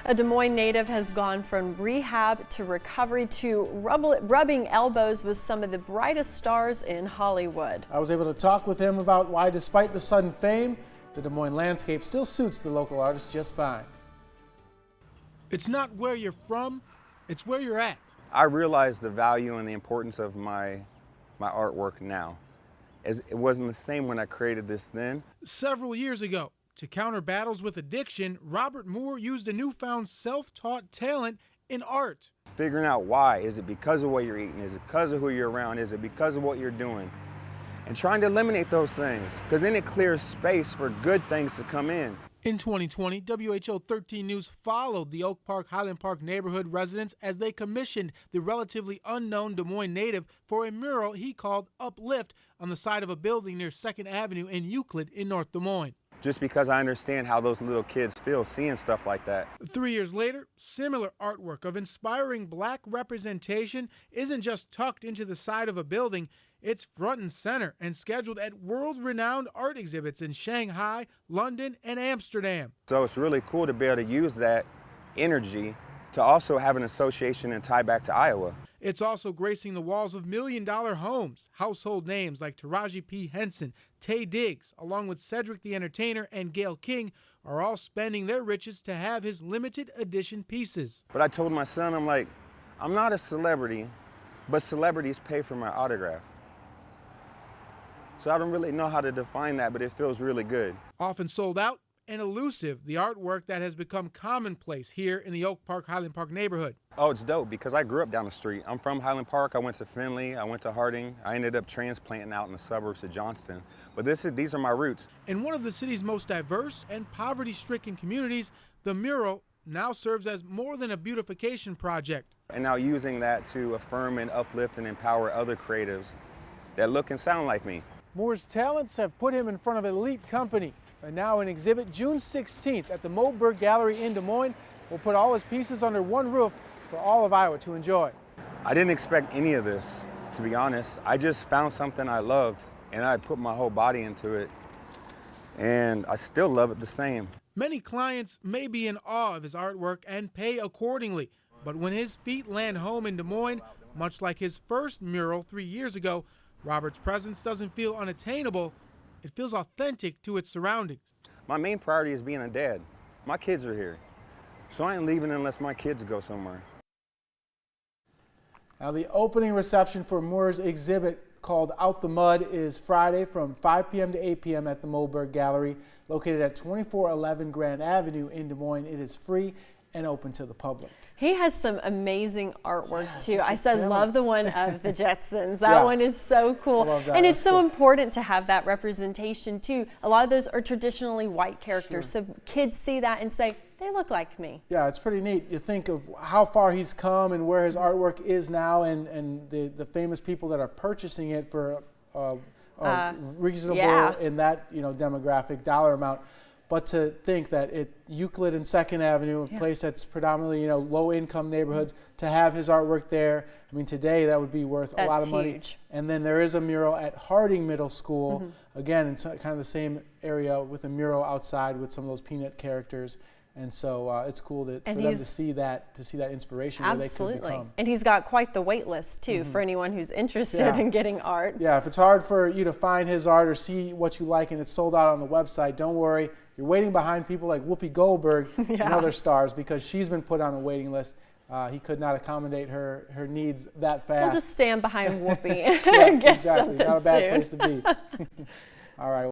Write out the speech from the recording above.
A Des Moines native has gone from rehab to recovery to rubbing elbows with some of the brightest stars in Hollywood. I was able to talk with him about why, despite the sudden fame, the Des Moines landscape still suits the local artist just fine. It's not where you're from, it's where you're at. I realize the value and the importance of my artwork now. It wasn't the same when I created this then. Several years ago, to counter battles with addiction, Robert Moore used a newfound self-taught talent in art. Figuring out why. Is it because of what you're eating? Is it because of who you're around? Is it because of what you're doing? And trying to eliminate those things, because then it clears space for good things to come in. In 2020, WHO 13 News followed the Oak Park, Highland Park neighborhood residents as they commissioned the relatively unknown Des Moines native for a mural he called Uplift on the side of a building near 2nd Avenue in Euclid in North Des Moines. Just because I understand how those little kids feel seeing stuff like that. 3 years later, similar artwork of inspiring black representation isn't just tucked into the side of a building, it's front and center and scheduled at world-renowned art exhibits in Shanghai, London, and Amsterdam. So it's really cool to be able to use that energy to also have an association and tie back to Iowa. It's also gracing the walls of million-dollar homes. Household names like Taraji P. Henson, Taye Diggs, along with Cedric the Entertainer and Gayle King, are all spending their riches to have his limited edition pieces. But I told my son, I'm like, I'm not a celebrity, but celebrities pay for my autograph. So I don't really know how to define that, but it feels really good. Often sold out and elusive, the artwork that has become commonplace here in the Oak Park, Highland Park neighborhood. Oh, it's dope because I grew up down the street. I'm from Highland Park. I went to Findlay. I went to Harding. I ended up transplanting out in the suburbs of Johnston. But these are my roots. In one of the city's most diverse and poverty-stricken communities, the mural now serves as more than a beautification project. And now using that to affirm and uplift and empower other creatives that look and sound like me. Moore's talents have put him in front of elite company. And now in exhibit June 16th at the Moberg Gallery in Des Moines, we'll put all his pieces under one roof for all of Iowa to enjoy. I didn't expect any of this, to be honest. I just found something I loved and I put my whole body into it. And I still love it the same. Many clients may be in awe of his artwork and pay accordingly. But when his feet land home in Des Moines, much like his first mural 3 years ago, Robert's presence doesn't feel unattainable. It feels authentic to its surroundings. My main priority is being a dad. My kids are here, so I ain't leaving unless my kids go somewhere. Now the opening reception for Moore's exhibit called Out the Mud is Friday from 5 p.m. to 8 p.m. at the Moberg Gallery, located at 2411 Grand Avenue in Des Moines. It is free and open to the public. He has some amazing artwork too. I talent. love the one of the Jetsons. That one is so cool. I love that. And it's That's so cool. important to have that representation too. A lot of those are traditionally white characters, so kids see that and say, they look like me. Yeah, it's pretty neat. You think of how far he's come and where his artwork is now, and the famous people that are purchasing it for reasonable in that demographic dollar amount. But to think that Euclid and 2nd Avenue, a place that's predominantly low-income neighborhoods, to have his artwork there, I mean, today that would be worth a lot of money. Huge. And then there is a mural at Harding Middle School, again, in kind of the same area with a mural outside with some of those Peanut characters. And so it's cool for them to see that inspiration where they could become. And he's got quite the wait list too for anyone who's interested in getting art. Yeah, if it's hard for you to find his art or see what you like and it's sold out on the website, don't worry. You're waiting behind people like Whoopi Goldberg and other stars because she's been put on a waiting list. He could not accommodate her needs that fast. We'll just stand behind Whoopi yeah, and get exactly. something Not a bad soon. place to be. All right.